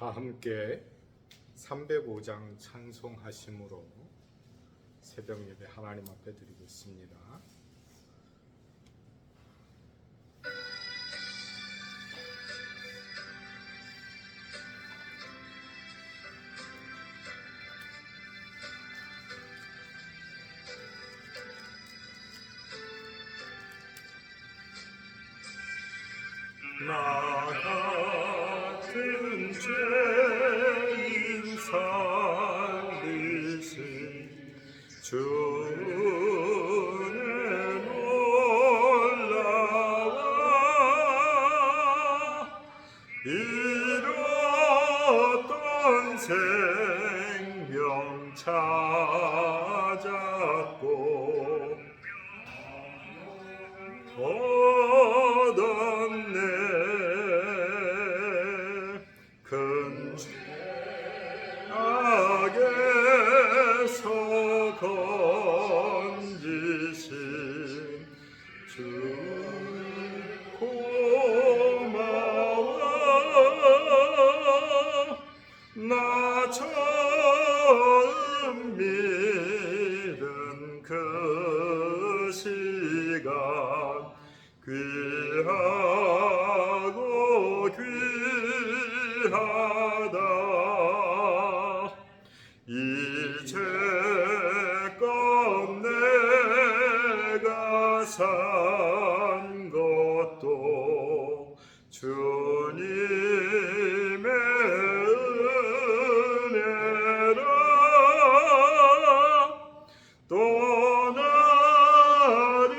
다 함께 305장 찬송하심으로 새벽 예배 하나님 앞에 드리겠습니다. 나 같은 죄인 살리신 주는 올라와 잃었던 생명 찾았고 얻었네. 큰 죄악에서 건지신 주 고마워. 나 처음 믿은 그 시간 귀하고 귀하다. 이제껏 내가 산 것도 주님의 은혜라. 또 나를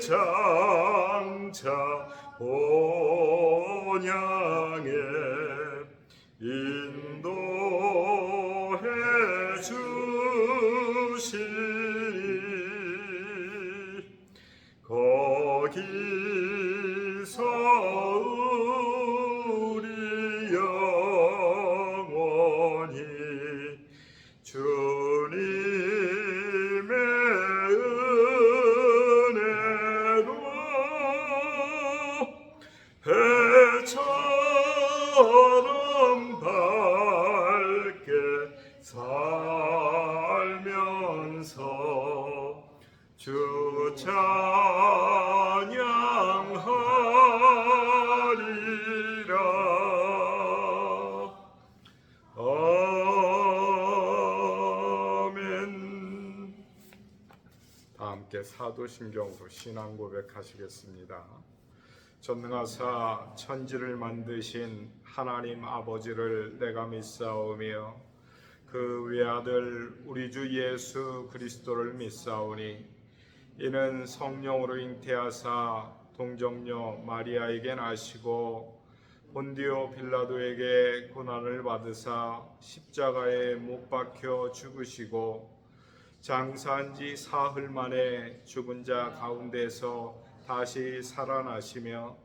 장차 본향에 인도해 주시니 거기서 우리 영원히 주님의 은혜로 해처럼 밝게 살면서 주 찬양하리라. 아멘. 다 함께 사도신경으로 신앙 고백하시겠습니다. 전능하사 천지를 만드신 하나님 아버지를 내가 믿사오며 그 외아들 우리 주 예수 그리스도를 믿사오니 이는 성령으로 잉태하사 동정녀 마리아에게 나시고 본디오 빌라도에게 고난을 받으사 십자가에 못 박혀 죽으시고 장사한 지 사흘 만에 죽은 자 가운데서 다시 살아나시며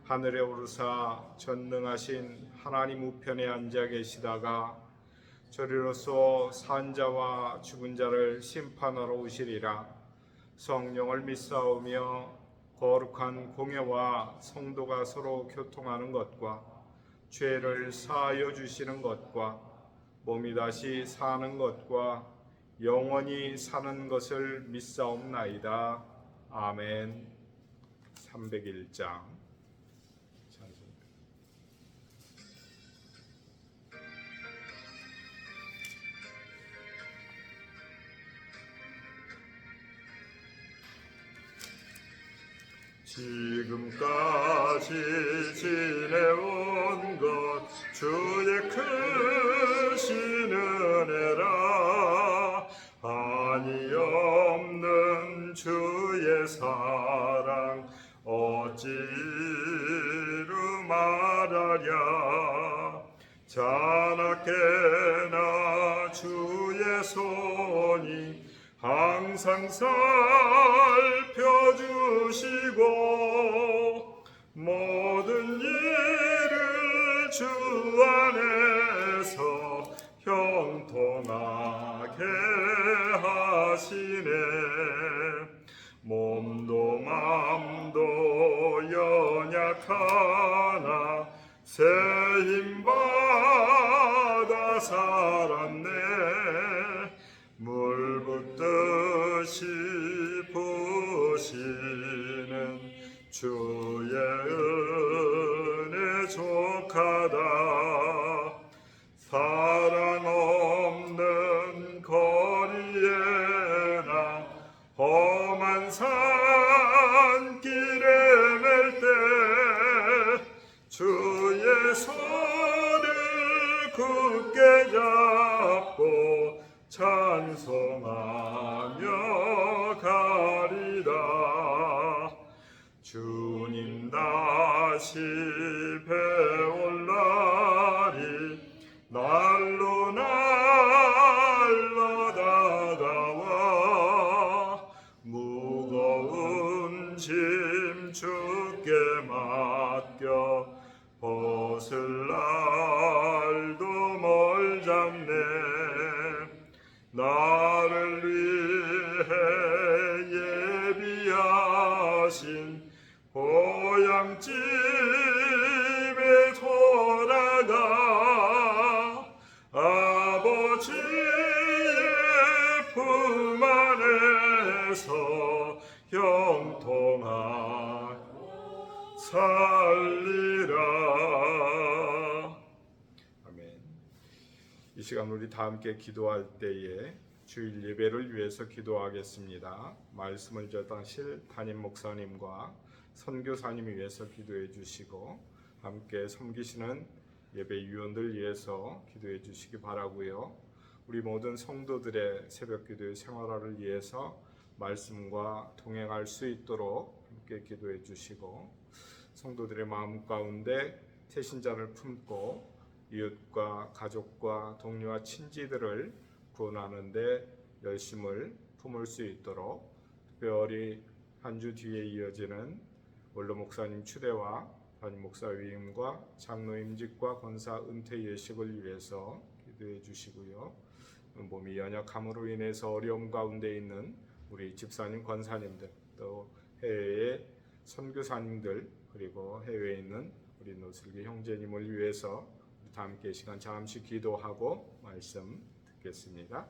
하늘에 오르사 전능하신 하나님 우편에 앉아 계시다가 저리로서 산 자와 죽은 자를 심판하러 오시리라. 성령을 믿사오며 거룩한 공회와 성도가 서로 교통하는 것과 죄를 사하여 주시는 것과 몸이 다시 사는 것과 영원히 사는 것을 믿사옵나이다. 아멘. 301장 찬송입니다. 지금까지 지내온 것 주의 크신 은혜라. 한이 없는 주의 사랑 어찌로 말하랴. 자나깨나 주의 손이 항상 살펴주시고 모든 일을 주 안에서 형통하게 하시네. 몸도 맘도 연약하나 새 힘 받으리라. 살았네. 물 붓듯이 부시는 주의 은혜 족하다. 사랑 없는 거리에나 험한 산길에 맬 때 주의 손을 굳게 잡고 찬송하며 가리라. 주님 다시 배올 날이 날로 날로 다가와 무거운 짐 주께 맡겨 벗을 날도 멀잡네. 나를 위해 예비하신 고향집에 돌아가 아버지의 품 안에서 형통하고 살리라. 아멘. 이 시간 우리 다 함께 기도할 때에 주일 예배를 위해서 기도하겠습니다. 말씀을 전하실 담임 목사님과 선교사님을 위해서 기도해 주시고 함께 섬기시는 예배위원들 위해서 기도해 주시기 바라고요. 우리 모든 성도들의 새벽 기도의 생활화를 위해서 말씀과 동행할 수 있도록 함께 기도해 주시고 성도들의 마음 가운데 태신자를 품고 이웃과 가족과 동료와 친지들을 구원하는 데 열심을 품을 수 있도록 특별히 한 주 뒤에 이어지는 원로 목사님 추대와 담임 목사 위임과 장로 임직과 권사 은퇴 예식을 위해서 기도해 주시고요. 몸이 연약함으로 인해서 어려움 가운데 있는 우리 집사님, 권사님들, 또 해외의 선교사님들, 그리고 해외에 있는 우리 노슬기 형제님을 위해서 다 함께 시간 잠시 기도하고 말씀 듣겠습니다.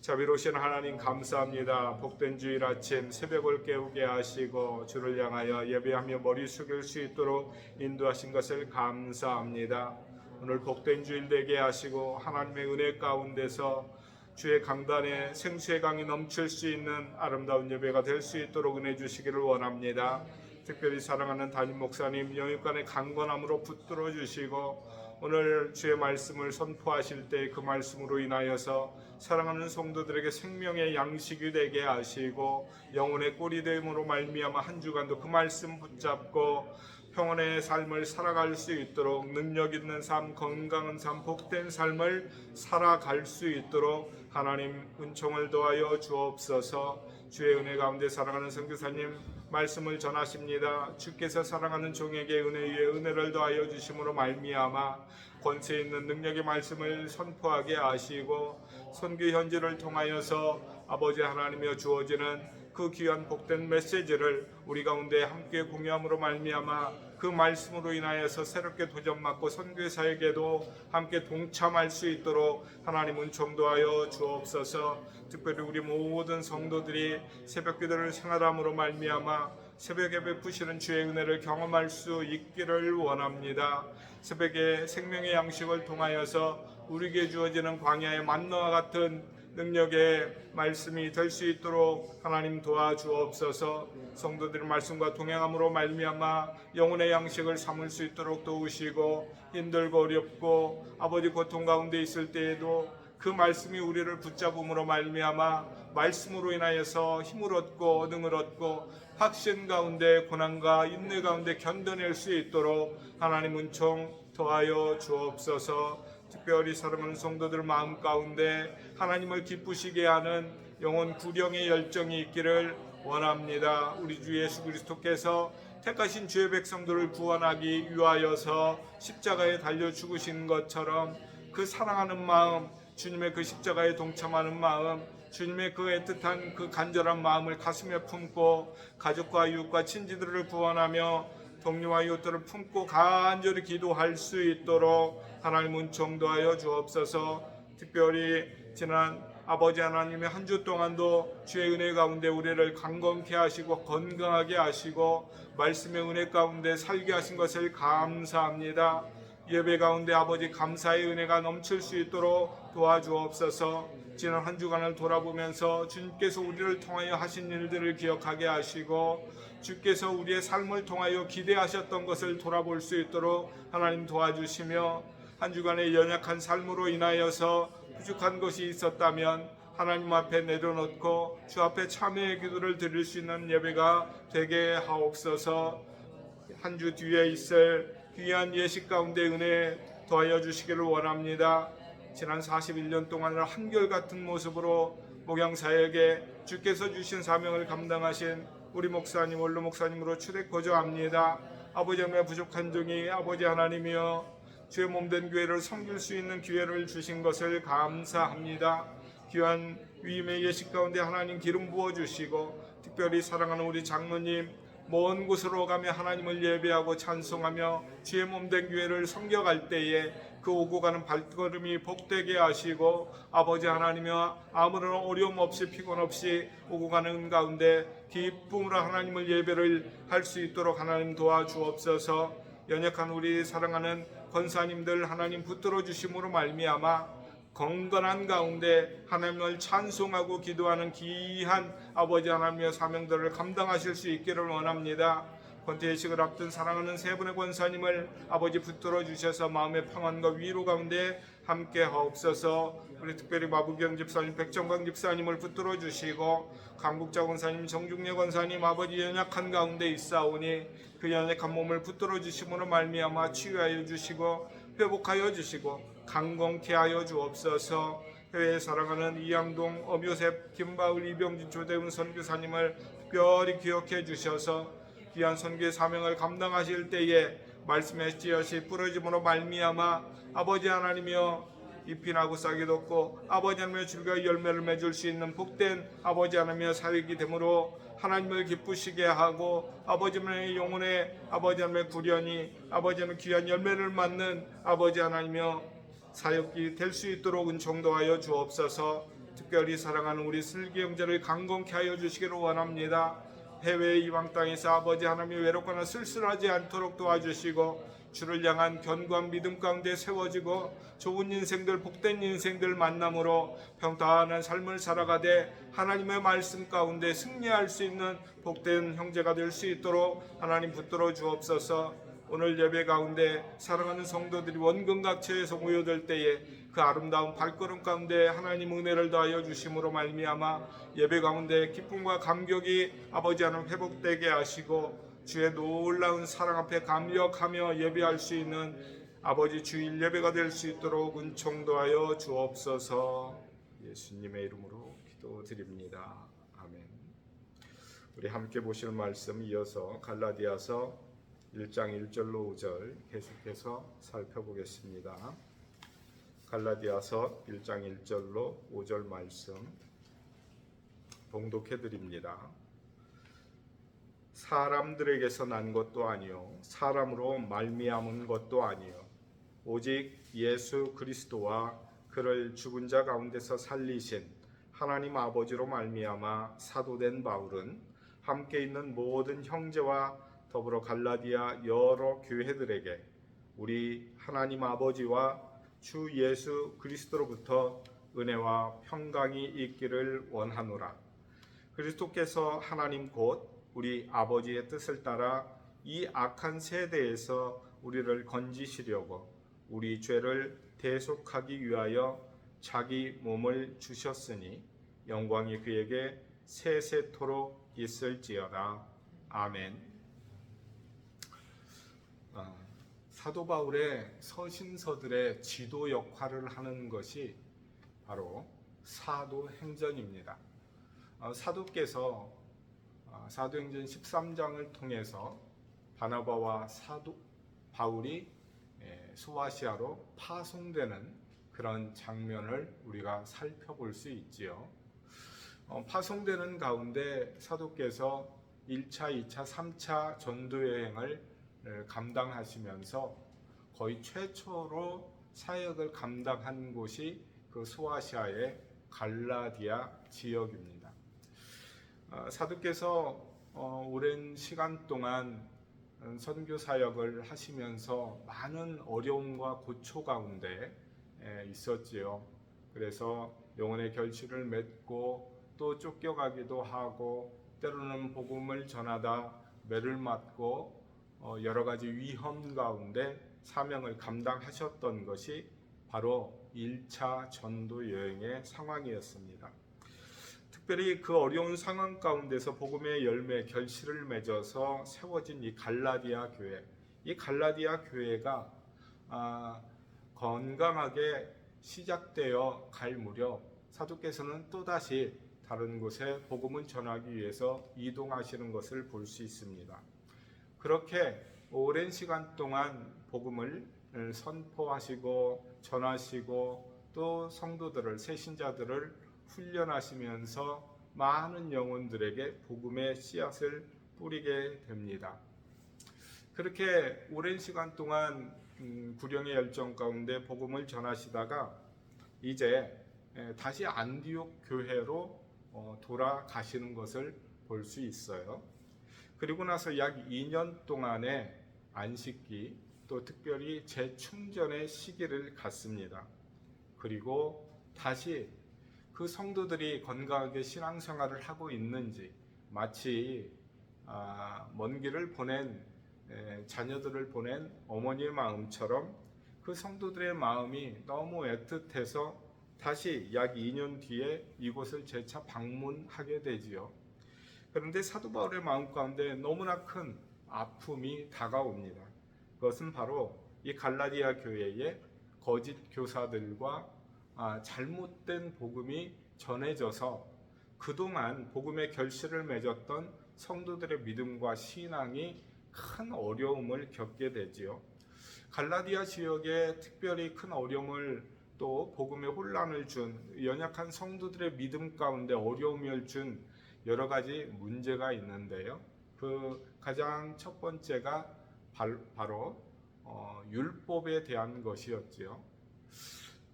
자비로우신 하나님 감사합니다. 복된 주일 아침 새벽을 깨우게 하시고 주를 향하여 예배하며 머리 숙일 수 있도록 인도하신 것을 감사합니다. 오늘 복된 주일 되게 하시고 하나님의 은혜 가운데서 주의 강단에 생수의 강이 넘칠 수 있는 아름다운 예배가 될 수 있도록 은혜 주시기를 원합니다. 특별히 사랑하는 담임 목사님 영육간의 강건함으로 붙들어 주시고 오늘 주의 말씀을 선포하실 때 그 말씀으로 인하여서 사랑하는 성도들에게 생명의 양식이 되게 하시고 영혼의 꼴이 됨으로 말미암아 한 주간도 그 말씀 붙잡고 평온의 삶을 살아갈 수 있도록 능력 있는 삶, 건강한 삶, 복된 삶을 살아갈 수 있도록 하나님 은총을 더하여 주옵소서. 주의 은혜 가운데 사랑하는 선교사님 말씀을 전하십니다. 주께서 사랑하는 종에게 은혜 위에 은혜를 더하여 주심으로 말미암아 권세 있는 능력의 말씀을 선포하게 하시고 선교 현지를 통하여서 아버지 하나님이여 주어지는 그 귀한 복된 메시지를 우리 가운데 함께 공유함으로 말미암아 그 말씀으로 인하여서 새롭게 도전받고 선교사에게도 함께 동참할 수 있도록 하나님 은총 도하여 주옵소서. 특별히 우리 모든 성도들이 새벽기도를 생활함으로 말미암아 새벽에 베푸시는 주의 은혜를 경험할 수 있기를 원합니다. 새벽에 생명의 양식을 통하여서 우리에게 주어지는 광야의 만나와 같은 능력의 말씀이 될 수 있도록 하나님 도와주옵소서. 성도들의 말씀과 동행함으로 말미암아 영혼의 양식을 삼을 수 있도록 도우시고 힘들고 어렵고 아버지 고통 가운데 있을 때에도 그 말씀이 우리를 붙잡음으로 말미암아 말씀으로 인하여서 힘을 얻고 능을 얻고 확신 가운데 고난과 인내 가운데 견뎌낼 수 있도록 하나님 은총 더하여 주옵소서. 특별히 사랑하는 성도들 마음 가운데 하나님을 기쁘시게 하는 영혼 구령의 열정이 있기를 원합니다. 우리 주 예수 그리스도께서 택하신 주의 백성들을 구원하기 위하여서 십자가에 달려 죽으신 것처럼 그 사랑하는 마음, 주님의 그 십자가에 동참하는 마음, 주님의 그 애틋한 그 간절한 마음을 가슴에 품고 가족과 이웃과 친지들을 구원하며 동료와 이웃들을 품고 간절히 기도할 수 있도록 하나님 은총도하여 주옵소서. 특별히 지난 아버지 하나님의 한 주 동안도 주의 은혜 가운데 우리를 강건케 하시고 건강하게 하시고 말씀의 은혜 가운데 살게 하신 것을 감사합니다. 예배 가운데 아버지 감사의 은혜가 넘칠 수 있도록 도와주옵소서. 지난 한 주간을 돌아보면서 주님께서 우리를 통하여 하신 일들을 기억하게 하시고 주께서 우리의 삶을 통하여 기대하셨던 것을 돌아볼 수 있도록 하나님 도와주시며 한 주간의 연약한 삶으로 인하여서 부족한 것이 있었다면 하나님 앞에 내려놓고 주 앞에 참회의 기도를 드릴 수 있는 예배가 되게 하옵소서. 한 주 뒤에 있을 귀한 예식 가운데 은혜 더하여 주시기를 원합니다. 지난 41년 동안을 한결같은 모습으로 목양사역에 주께서 주신 사명을 감당하신 우리 목사님 원로 목사님으로 추대코자 합니다. 아버지 하나님의 부족한 종이 아버지 하나님이여 주의 몸된 교회를 섬길 수 있는 기회를 주신 것을 감사합니다. 귀한 위임의 예식 가운데 하나님 기름 부어주시고 특별히 사랑하는 우리 장로님 먼 곳으로 가며 하나님을 예배하고 찬송하며 주의 몸된 교회를 섬겨갈 때에 그 오고 가는 발걸음이 복되게 하시고 아버지 하나님이여 아무런 어려움 없이 피곤 없이 오고 가는 가운데 기쁨으로 하나님을 예배를 할 수 있도록 하나님 도와주옵소서. 연약한 우리 사랑하는 권사님들 하나님 붙들어 주심으로 말미암아 건강한 가운데 하나님을 찬송하고 기도하는 귀한 아버지 하나님의 사명들을 감당하실 수 있기를 원합니다. 권태예식을 앞둔 사랑하는 세 분의 권사님을 아버지 붙들어 주셔서 마음의 평안과 위로 가운데 함께 하옵소서. 우리 특별히 마부경 집사님, 백정광 집사님을 붙들어 주시고 강국자 권사님, 정중래 권사님 아버지 연약한 가운데 있사오니 그 연약한 몸을 붙들어 주심으로 말미암아 치유하여 주시고 회복하여 주시고 강건케 하여 주옵소서. 해외에 사랑하는 이양동, 엄요셉, 김바울, 이병진, 조대훈 선교사님을 특별히 기억해 주셔서 귀한 선교의 사명을 감당하실 때에 말씀의 씨앗이 뿌려짐으로 말미암아 아버지 하나님이여 잎이 나고 싹이 돋고 아버지 하나님의 줄과 열매를 맺을 수 있는 복된 아버지 하나님의 사역이 되므로 하나님을 기쁘시게 하고 아버지 하나님의 영혼의 아버지 하나님의 구련이 아버지 하나님의 귀한 열매를 맞는 아버지 하나님이여 사역이 될 수 있도록 은총도하여 주옵소서. 특별히 사랑하는 우리 슬기 형제를 강건케 하여 주시기를 원합니다. 해외 이방 땅에서 아버지 하나님이 외롭거나 쓸쓸하지 않도록 도와주시고 주를 향한 견고한 믿음 가운데 세워지고 좋은 인생들 복된 인생들 만남으로 평탄한 삶을 살아가되 하나님의 말씀 가운데 승리할 수 있는 복된 형제가 될 수 있도록 하나님 붙들어 주옵소서. 오늘 예배 가운데 사랑하는 성도들이 원근각처에서 모여들 때에 그 아름다운 발걸음 가운데 하나님 은혜를 더하여 주심으로 말미암아 예배 가운데 기쁨과 감격이 아버지 하나님 회복되게 하시고 주의 놀라운 사랑 앞에 감격하며 예배할 수 있는 아버지 주일 예배가 될 수 있도록 은총도하여 주옵소서. 예수님의 이름으로 기도드립니다. 아멘. 우리 함께 보실 말씀 이어서 갈라디아서 1장 1절로 5절 계속해서 살펴보겠습니다. 갈라디아서 1장 1절로 5절 말씀 봉독해 드립니다. 사람들에게서 난 것도 아니요 사람으로 말미암은 것도 아니요 오직 예수 그리스도와 그를 죽은 자 가운데서 살리신 하나님 아버지로 말미암아 사도된 바울은 함께 있는 모든 형제와 더불어 갈라디아 여러 교회들에게 우리 하나님 아버지와 주 예수 그리스도로부터 은혜와 평강이 있기를 원하노라. 그리스도께서 하나님 곧 우리 아버지의 뜻을 따라 이 악한 세대에서 우리를 건지시려고 우리 죄를 대속하기 위하여 자기 몸을 주셨으니 영광이 그에게 세세토록 있을지어다. 아멘. 사도 바울의 서신서들의 지도 역할을 하는 것이 바로 사도행전입니다. 사도께서 사도행전 13장을 통해서 바나바와 사도 바울이 소아시아로 파송되는 그런 장면을 우리가 살펴볼 수 있지요. 파송되는 가운데 사도께서 1차, 2차, 3차 전도 여행을 감당하시면서 거의 최초로 사역을 감당한 곳이 그 소아시아의 갈라디아 지역입니다. 사도께서 오랜 시간 동안 선교 사역을 하시면서 많은 어려움과 고초 가운데 있었지요. 그래서 영혼의 결실을 맺고 또 쫓겨가기도 하고 때로는 복음을 전하다 매를 맞고 여러 가지 위험 가운데 사명을 감당하셨던 것이 바로 1차 전도 여행의 상황이었습니다. 특별히 그 어려운 상황 가운데서 복음의 열매 결실을 맺어서 세워진 이 갈라디아 교회, 이 갈라디아 교회가 건강하게 시작되어 갈 무렵 사도께서는 또다시 다른 곳에 복음을 전하기 위해서 이동하시는 것을 볼 수 있습니다. 그렇게 오랜 시간 동안 복음을 선포하시고 전하시고 또 성도들을, 새신자들을 훈련하시면서 많은 영혼들에게 복음의 씨앗을 뿌리게 됩니다. 그렇게 오랜 시간 동안 구령의 열정 가운데 복음을 전하시다가 이제 다시 안디옥 교회로 돌아가시는 것을 볼 수 있어요. 그리고 나서 약 2년 동안의 안식기, 또 특별히 재충전의 시기를 갖습니다. 그리고 다시 그 성도들이 건강하게 신앙생활을 하고 있는지, 마치 먼 길을 보낸 자녀들을 보낸 어머니의 마음처럼 그 성도들의 마음이 너무 애틋해서 다시 약 2년 뒤에 이곳을 재차 방문하게 되지요. 그런데 사도 바울의 마음 가운데 너무나 큰 아픔이 다가옵니다. 그것은 바로 이 갈라디아 교회의 거짓 교사들과 잘못된 복음이 전해져서 그동안 복음의 결실을 맺었던 성도들의 믿음과 신앙이 큰 어려움을 겪게 되지요. 갈라디아 지역에 특별히 큰 어려움을 또 복음의 혼란을 준 연약한 성도들의 믿음 가운데 어려움을 준 여러 가지 문제가 있는데요. 그 가장 첫 번째가 바로 율법에 대한 것이었지요.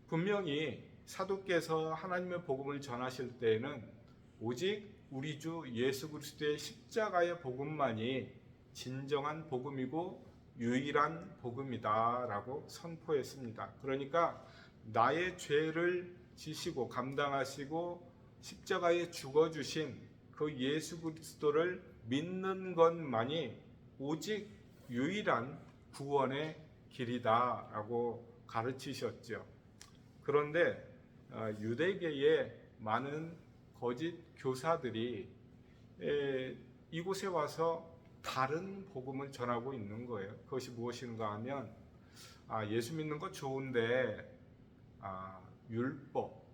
분명히 사도께서 하나님의 복음을 전하실 때에는 오직 우리 주 예수 그리스도의 십자가의 복음만이 진정한 복음이고 유일한 복음이다라고 선포했습니다. 그러니까 나의 죄를 지시고 감당하시고 십자가에 죽어주신 그 예수 그리스도를 믿는 것만이 오직 유일한 구원의 길이다라고 가르치셨죠. 그런데 유대계의 많은 거짓 교사들이 이곳에 와서 다른 복음을 전하고 있는 거예요. 그것이 무엇인가 하면 예수 믿는 거 좋은데 율법,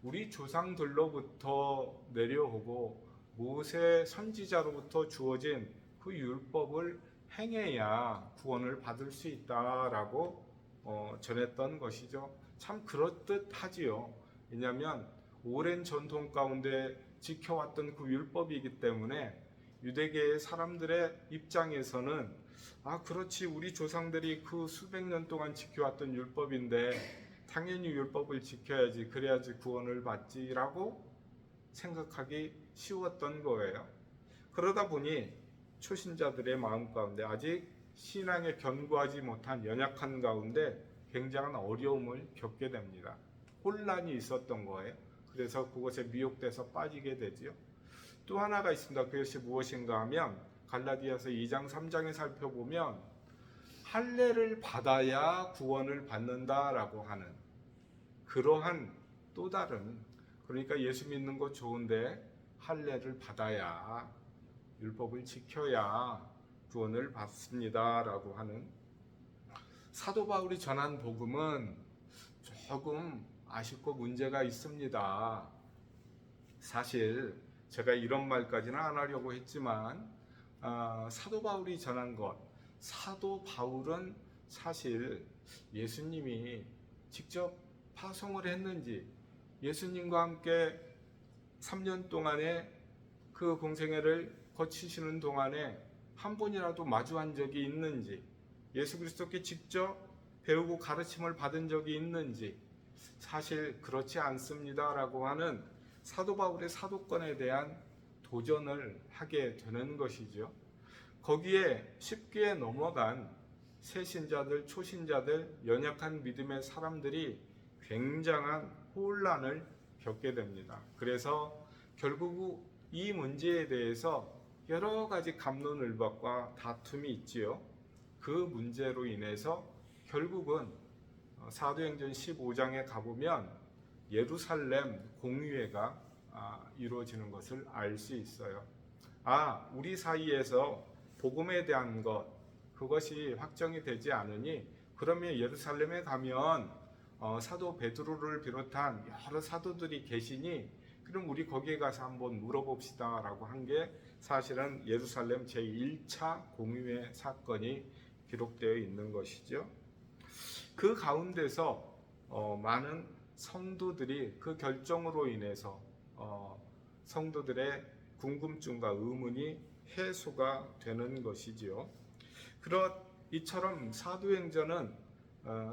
우리 조상들로부터 내려오고 모세 선지자로부터 주어진 그 율법을 행해야 구원을 받을 수 있다라고 전했던 것이죠. 참 그럴듯하지요. 왜냐하면 오랜 전통 가운데 지켜왔던 그 율법이기 때문에 유대계의 사람들의 입장에서는 그렇지, 우리 조상들이 그 수백 년 동안 지켜왔던 율법인데 당연히 율법을 지켜야지, 그래야지 구원을 받지라고 생각하기 쉬웠던 거예요. 그러다 보니 초신자들의 마음 가운데 아직 신앙에 견고하지 못한 연약한 가운데 굉장한 어려움을 겪게 됩니다. 혼란이 있었던 거예요. 그래서 그것에 미혹돼서 빠지게 되지요. 또 하나가 있습니다. 그것이 무엇인가 하면 갈라디아서 2장 3장에 살펴보면 할례를 받아야 구원을 받는다라고 하는 그러한 또 다른, 그러니까 예수 믿는 거 좋은데 할례를 받아야, 율법을 지켜야 구원을 받습니다라고 하는, 사도 바울이 전한 복음은 조금 아쉽고 문제가 있습니다. 사실 제가 이런 말까지는 안 하려고 했지만 사도 바울이 전한 것, 사도 바울은 사실 예수님이 직접 파송을 했는지, 예수님과 함께 3년 동안의 그 공생애를 거치시는 동안에 한 번이라도 마주한 적이 있는지, 예수 그리스도께 직접 배우고 가르침을 받은 적이 있는지, 사실 그렇지 않습니다라고 하는 사도 바울의 사도권에 대한 도전을 하게 되는 것이죠. 거기에 쉽게 넘어간 새신자들, 초신자들, 연약한 믿음의 사람들이 굉장한 혼란을 겪게 됩니다. 그래서 결국 이 문제에 대해서 여러 가지 갑론을박과 다툼이 있지요. 그 문제로 인해서 결국은 사도행전 15장에 가보면 예루살렘 공의회가 이루어지는 것을 알 수 있어요. 우리 사이에서 복음에 대한 그것이 확정이 되지 않으니 그러면 예루살렘에 가면 사도 베드로를 비롯한 여러 사도들이 계시니 그럼 우리 거기에 가서 한번 물어봅시다 라고 한 게 사실은 예루살렘 제1차 공의회 사건이 기록되어 있는 것이죠. 그 가운데서 많은 성도들이 그 결정으로 인해서 성도들의 궁금증과 의문이 해소가 되는 것이지요. 이처럼 사도행전은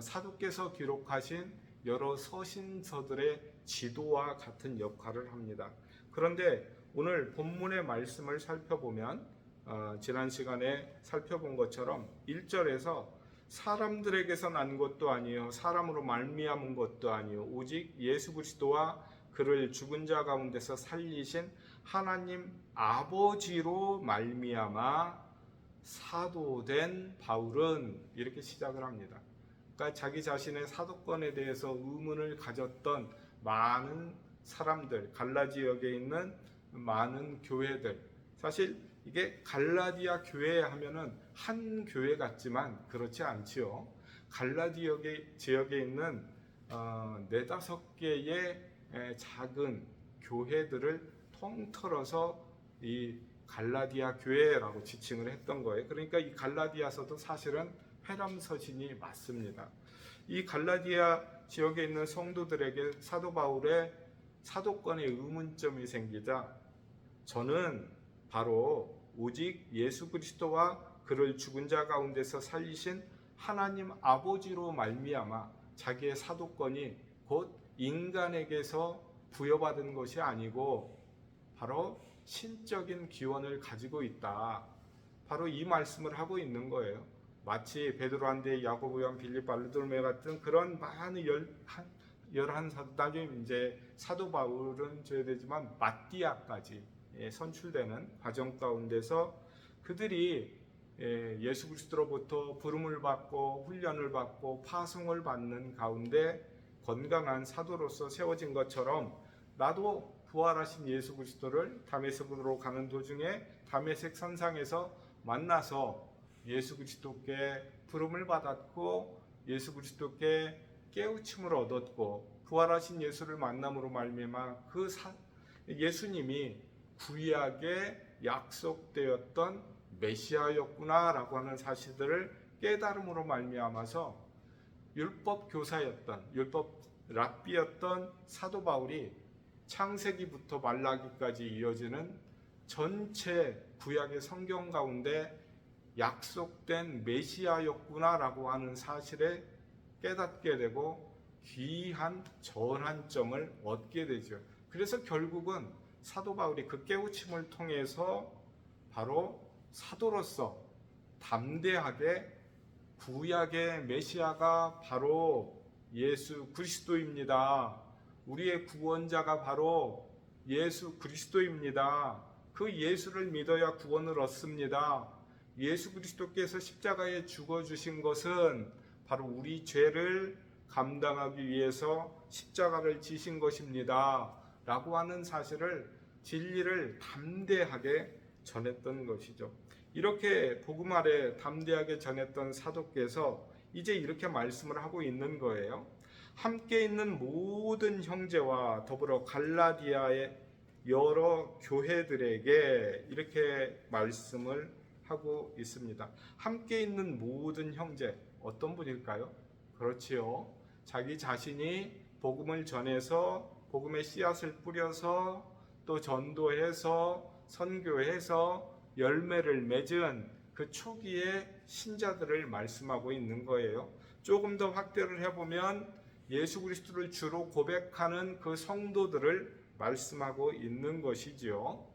사도께서 기록하신 여러 서신서들의 지도와 같은 역할을 합니다. 그런데 오늘 본문의 말씀을 살펴보면 지난 시간에 살펴본 것처럼 1절에서 사람들에게서 난 것도 아니요 사람으로 말미암은 것도 아니요 오직 예수 그리스도와 그를 죽은 자 가운데서 살리신 하나님 아버지로 말미암아 사도된 바울은 이렇게 시작을 합니다. 그러니까 자기 자신의 사도권에 대해서 의문을 가졌던 많은 사람들, 갈라 지역에 있는 많은 교회들, 사실 이게 갈라디아 교회 하면은 한 교회 같지만 그렇지 않지요. 갈라디아 지역에 있는 네다섯 개의 작은 교회들을 통틀어서 이 갈라디아 교회라고 지칭을 했던 거예요. 그러니까 이 갈라디아서도 사실은 회람서신이 맞습니다. 이 갈라디아 지역에 있는 성도들에게 사도 바울의 사도권의 의문점이 생기자 저는 바로 오직 예수 그리스도와 그를 죽은 자 가운데서 살리신 하나님 아버지로 말미암아 자기의 사도권이 곧 인간에게서 부여받은 것이 아니고 바로 신적인 기원을 가지고 있다. 바로 이 말씀을 하고 있는 거예요. 마치 베드로한테 야고보, 요한, 빌립, 바르돌메 같은 그런 많은 11사도, 나중에 이제 사도 바울은 줘야 되지만 마띠아까지 선출되는 과정 가운데서 그들이 예수 그리스도로부터 부름을 받고 훈련을 받고 파송을 받는 가운데 건강한 사도로서 세워진 것처럼 나도 부활하신 예수 그리스도를 다메섹으로 가는 도중에 다메섹 산상에서 만나서 예수 그리스도께 부름을 받았고 예수 그리스도께 깨우침을 얻었고 부활하신 예수를 만남으로 말미암아 예수님이 구약에 약속되었던 메시아였구나라고 하는 사실들을 깨달음으로 말미암아서 율법 교사였던 율법 랍비였던 사도 바울이 창세기부터 말라기까지 이어지는 전체 구약의 성경 가운데 약속된 메시아였구나라고 하는 사실에 깨닫게 되고 귀한 전환점을 얻게 되죠. 그래서 결국은 사도 바울이 그 깨우침을 통해서 바로 사도로서 담대하게 구약의 메시아가 바로 예수 그리스도입니다. 우리의 구원자가 바로 예수 그리스도입니다. 그 예수를 믿어야 구원을 얻습니다. 예수 그리스도께서 십자가에 죽어주신 것은 바로 우리 죄를 감당하기 위해서 십자가를 지신 것입니다. 라고 하는 사실을, 진리를 담대하게 전했던 것이죠. 이렇게 복음 아래 담대하게 전했던 사도께서 이제 이렇게 말씀을 하고 있는 거예요. 함께 있는 모든 형제와 더불어 갈라디아의 여러 교회들에게 이렇게 말씀을 하고 있습니다. 함께 있는 모든 형제, 어떤 분일까요? 그렇지요. 자기 자신이 복음을 전해서 복음의 씨앗을 뿌려서 또 전도해서 선교해서 열매를 맺은 그 초기의 신자들을 말씀하고 있는 거예요. 조금 더 확대를 해보면 예수 그리스도를 주로 고백하는 그 성도들을 말씀하고 있는 것이지요.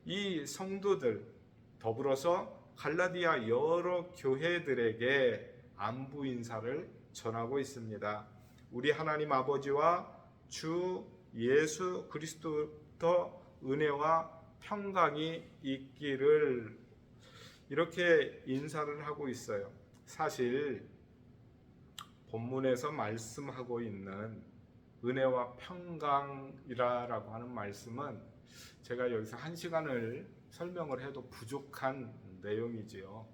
이 성도들 더불어서 갈라디아 여러 교회들에게 안부 인사를 전하고 있습니다. 우리 하나님 아버지와 주 예수 그리스도부터 은혜와 평강이 있기를, 이렇게 인사를 하고 있어요. 사실 본문에서 말씀하고 있는 은혜와 평강이라고 하는 말씀은 제가 여기서 1시간을 설명을 해도 부족한 내용이지요.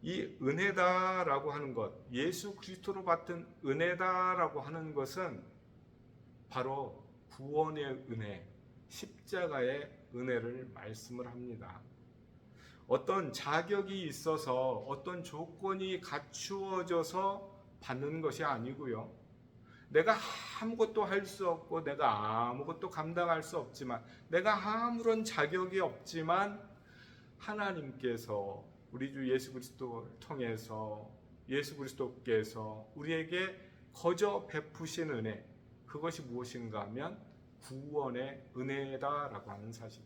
이 은혜다라고 하는 것, 예수 그리스도로 받은 은혜다라고 하는 것은 바로 구원의 은혜, 십자가의 은혜를 말씀을 합니다. 어떤 자격이 있어서 어떤 조건이 갖추어져서 받는 것이 아니고요. 내가 아무것도 할 수 없고 내가 아무것도 감당할 수 없지만, 내가 아무런 자격이 없지만 하나님께서 우리 주 예수 그리스도를 통해서 예수 그리스도께서 우리에게 거저 베푸신 은혜, 그것이 무엇인가 하면 구원의 은혜다라고 하는 사실.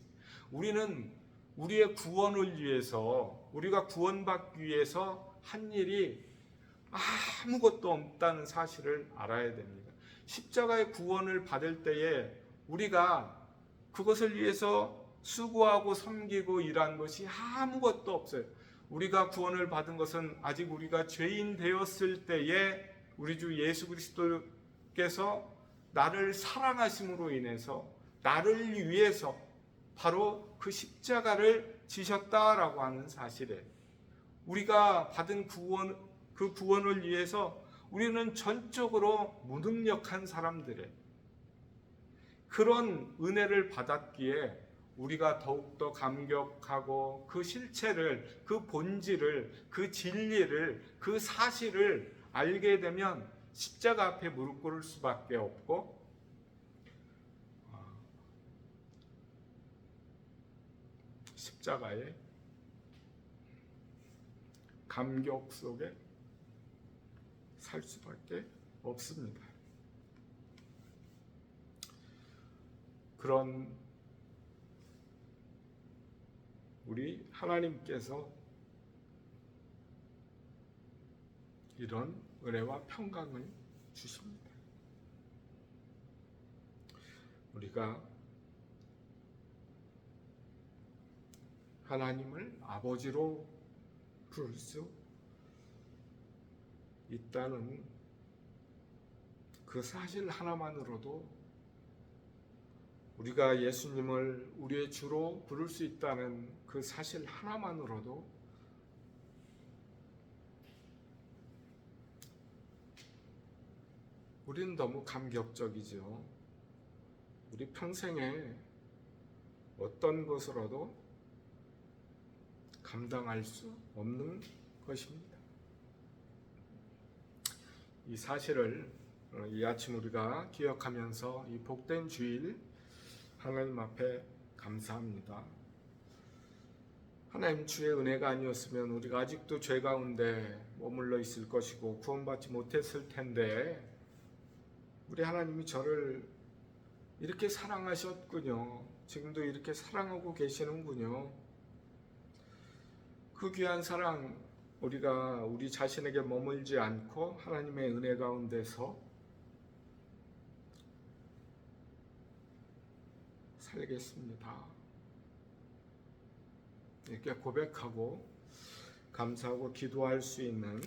우리는 우리의 구원을 위해서, 우리가 구원받기 위해서 한 일이 아무것도 없다는 사실을 알아야 됩니다. 십자가의 구원을 받을 때에 우리가 그것을 위해서 수고하고 섬기고 일한 것이 아무것도 없어요. 우리가 구원을 받은 것은 아직 우리가 죄인 되었을 때에 우리 주 예수 그리스도께서 나를 사랑하심으로 인해서 나를 위해서 바로 그 십자가를 지셨다라고 하는 사실에, 우리가 받은 구원, 그 구원을 위해서 우리는 전적으로 무능력한 사람들의 그런 은혜를 받았기에 우리가 더욱더 감격하고 그 실체를, 그 본질을, 그 진리를, 그 사실을 알게 되면 십자가 앞에 무릎 꿇을 수밖에 없고, 십자가의 감격 속에 살 수밖에 없습니다. 그런 우리 하나님께서 이런 은혜와 평강을 주십니다. 우리가 하나님을 아버지로 부를 수 있다는 그 사실 하나만으로도, 우리가 예수님을 우리의 주로 부를 수 있다는 그 사실 하나만으로도 우리는 너무 감격적이죠. 우리 평생에 어떤 것으로도 감당할 수 없는 것입니다. 이 사실을 이 아침 우리가 기억하면서 이 복된 주일 하나님 앞에 감사합니다. 하나님 주의 은혜가 아니었으면 우리가 아직도 죄 가운데 머물러 있을 것이고 구원받지 못했을 텐데, 우리 하나님이 저를 이렇게 사랑하셨군요. 지금도 이렇게 사랑하고 계시는군요. 그 귀한 사랑, 우리가 우리 자신에게 머물지 않고 하나님의 은혜 가운데서 살겠습니다. 이렇게 고백하고 감사하고 기도할 수 있는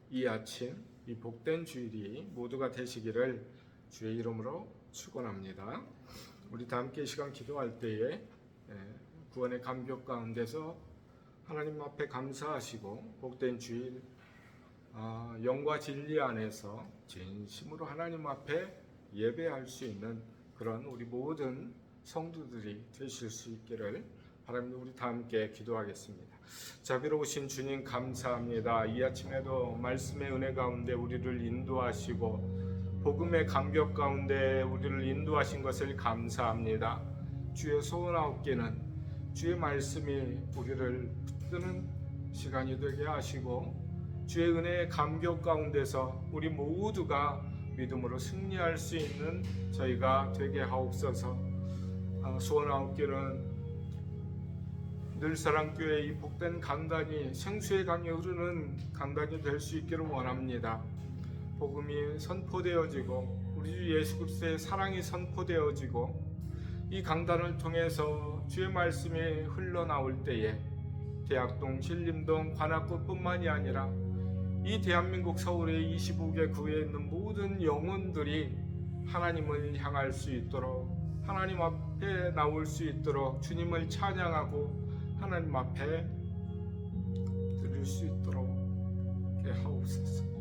이 아침, 이 복된 주일이 모두가 되시기를 주의 이름으로 축원합니다. 우리 다 함께 이 시간 기도할 때에 구원의 감격 가운데서 하나님 앞에 감사하시고 복된 주일 영과 진리 안에서 진심으로 하나님 앞에 예배할 수 있는 그런 우리 모든 성도들이 되실 수 있기를 바랍니다. 우리 다 함께 기도하겠습니다. 자비로우신 주님 감사합니다. 이 아침에도 말씀의 은혜 가운데 우리를 인도하시고 복음의 감격 가운데 우리를 인도하신 것을 감사합니다. 주의 소원하옵기는 주의 말씀이 우리를 붙드는 시간이 되게 하시고 주의 은혜의 감격 가운데서 우리 모두가 믿음으로 승리할 수 있는 저희가 되게 하옵소서. 수원아홉교는 늘사랑교회 이 복된 강단이 생수의 강이 흐르는 강단이 될 수 있기를 원합니다. 복음이 선포되어지고 우리 주 예수 그리스도의 사랑이 선포되어지고 이 강단을 통해서 주의 말씀이 흘러나올 때에 대학동, 신림동, 관악구뿐만이 아니라 이 대한민국 서울의 25개 구에 있는 모든 영혼들이 하나님을 향할 수 있도록 하나님 앞에 나올 수 있도록 주님을 찬양하고 하나님 앞에 드릴 수 있도록 하옵소서.